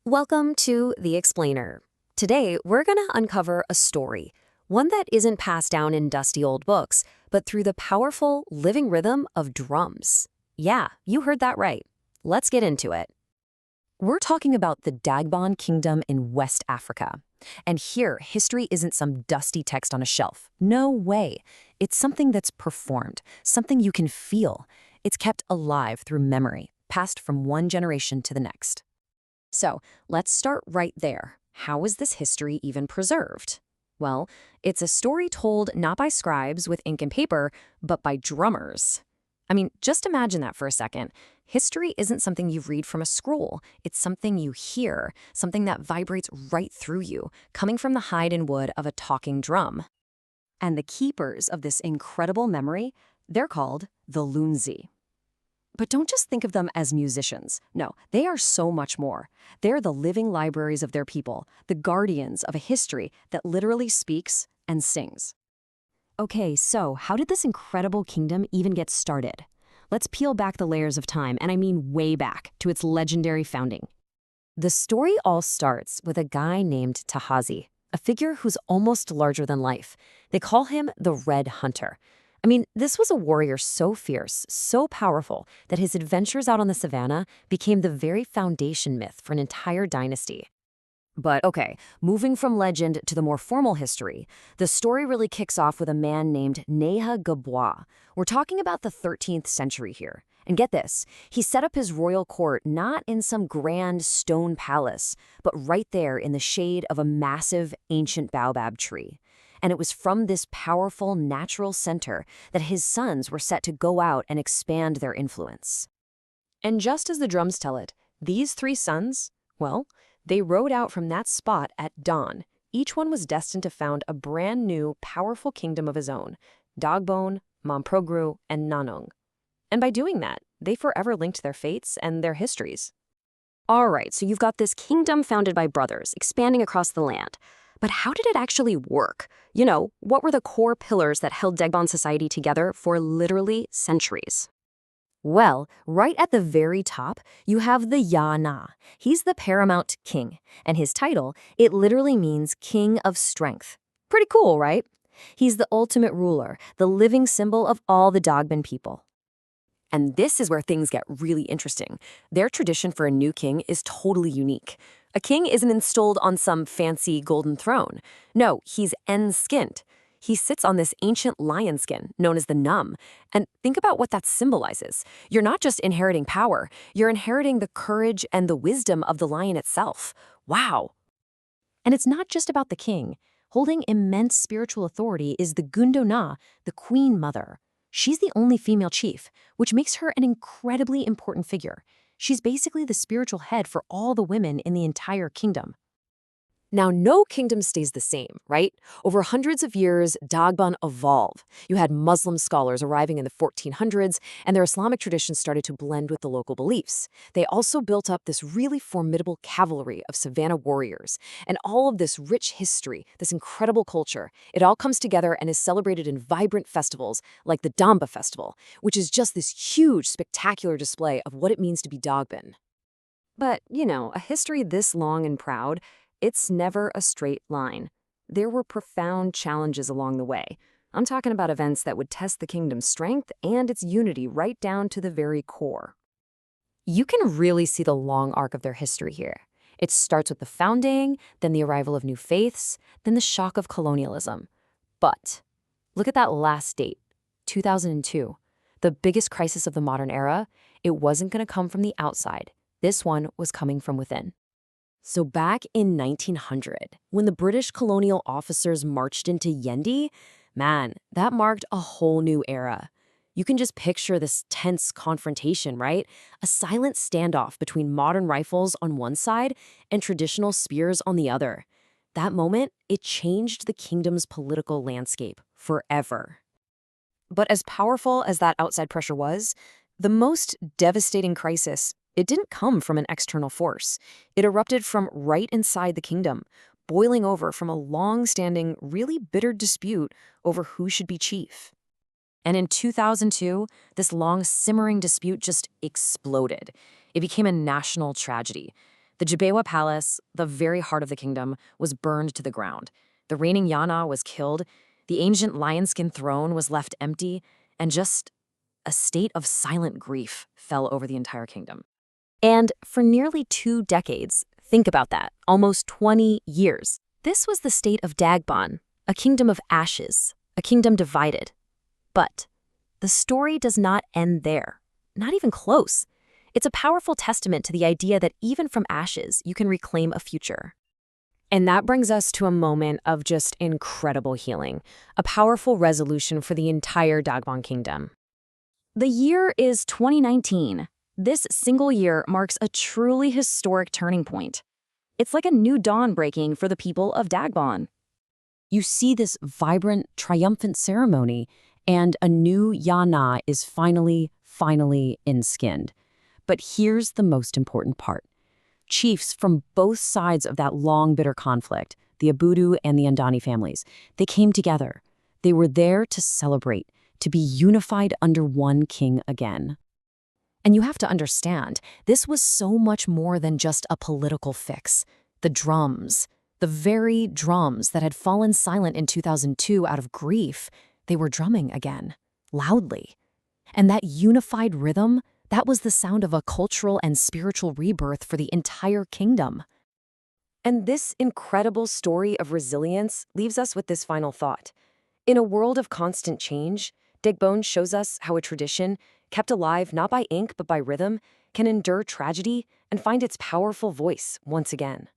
Welcome to The Explainer. Today, we're going to uncover a story, one that isn't passed down in dusty old books, but through the powerful, living rhythm of drums. Yeah, you heard that right. Let's get into it. We're talking about the Dagbon Kingdom in West Africa. And here, history isn't some dusty text on a shelf. No way. It's something that's performed, something you can feel. It's kept alive through memory, passed from one generation to the next. So, let's start right there. How is this history even preserved? Well, it's a story told not by scribes with ink and paper, but by drummers. I mean, just imagine that for a second. History isn't something you read from a scroll. It's something you hear, something that vibrates right through you, coming from the hide and wood of a talking drum. And the keepers of this incredible memory, they're called the Lunzi. But don't just think of them as musicians. No, they are so much more. They're the living libraries of their people, the guardians of a history that literally speaks and sings. Okay, so how did this incredible kingdom even get started? Let's peel back the layers of time, and I mean way back, to its legendary founding. The story all starts with a guy named Tahazi, a figure who's almost larger than life. They call him the Red Hunter. I mean, this was a warrior so fierce, so powerful, that his adventures out on the savannah became the very foundation myth for an entire dynasty. But okay, moving from legend to the more formal history, the story really kicks off with a man named Neha Gabois. We're talking about the 13th century here. And get this, he set up his royal court not in some grand stone palace, but right there in the shade of a massive ancient baobab tree. And it was from this powerful natural center that his sons were set to go out and expand their influence. And just as the drums tell it, these three sons, well, they rode out from that spot at dawn. Each one was destined to found a brand new, powerful kingdom of his own, Dagbon, Mamprogru, and Nanong. And by doing that, they forever linked their fates and their histories. All right, so you've got this kingdom founded by brothers, expanding across the land. But how did it actually work? You know, what were the core pillars that held Dagbon society together for literally centuries? Well, right at the very top, you have the Ya-Na. He's the paramount king, and his title, it literally means king of strength. Pretty cool, right? He's the ultimate ruler, the living symbol of all the Dagbon people. And this is where things get really interesting. Their tradition for a new king is totally unique. A king isn't installed on some fancy golden throne. No, he's en-skinned. He sits on this ancient lion skin, known as the num. And think about what that symbolizes. You're not just inheriting power, you're inheriting the courage and the wisdom of the lion itself. Wow! And it's not just about the king. Holding immense spiritual authority is the Gundo Na, the queen mother. She's the only female chief, which makes her an incredibly important figure. She's basically the spiritual head for all the women in the entire kingdom. Now, no kingdom stays the same, right? Over hundreds of years, Dagbon evolved. You had Muslim scholars arriving in the 1400s, and their Islamic traditions started to blend with the local beliefs. They also built up this really formidable cavalry of savannah warriors. And all of this rich history, this incredible culture, it all comes together and is celebrated in vibrant festivals like the Damba Festival, which is just this huge, spectacular display of what it means to be Dagbon. But, you know, a history this long and proud, it's never a straight line. There were profound challenges along the way. I'm talking about events that would test the kingdom's strength and its unity right down to the very core. You can really see the long arc of their history here. It starts with the founding, then the arrival of new faiths, then the shock of colonialism. But look at that last date, 2002. The biggest crisis of the modern era, it wasn't going to come from the outside. This one was coming from within. So back in 1900, when the British colonial officers marched into Yendi, man, that marked a whole new era. You can just picture this tense confrontation, right? A silent standoff between modern rifles on one side and traditional spears on the other. That moment, it changed the kingdom's political landscape forever. But as powerful as that outside pressure was, the most devastating crisis, it didn't come from an external force. It erupted from right inside the kingdom, boiling over from a long-standing, really bitter dispute over who should be chief. And in 2002, this long simmering dispute just exploded. It became a national tragedy. The Jabewa Palace, the very heart of the kingdom, was burned to the ground. The reigning Yana was killed, the ancient lionskin throne was left empty, and just a state of silent grief fell over the entire kingdom. And for nearly 2 decades, think about that, almost 20 years, this was the state of Dagbon, a kingdom of ashes, a kingdom divided. But the story does not end there, not even close. It's a powerful testament to the idea that even from ashes, you can reclaim a future. And that brings us to a moment of just incredible healing, a powerful resolution for the entire Dagbon kingdom. The year is 2019. This single year marks a truly historic turning point. It's like a new dawn breaking for the people of Dagbon. You see this vibrant, triumphant ceremony, and a new Yana is finally in-skinned. But here's the most important part. Chiefs from both sides of that long, bitter conflict, the Abudu and the Andani families, they came together. They were there to celebrate, to be unified under one king again. And you have to understand, this was so much more than just a political fix. The drums, the very drums that had fallen silent in 2002 out of grief, they were drumming again, loudly. And that unified rhythm, that was the sound of a cultural and spiritual rebirth for the entire kingdom. And this incredible story of resilience leaves us with this final thought. In a world of constant change, Dagbon shows us how a tradition, kept alive not by ink but by rhythm, can endure tragedy and find its powerful voice once again.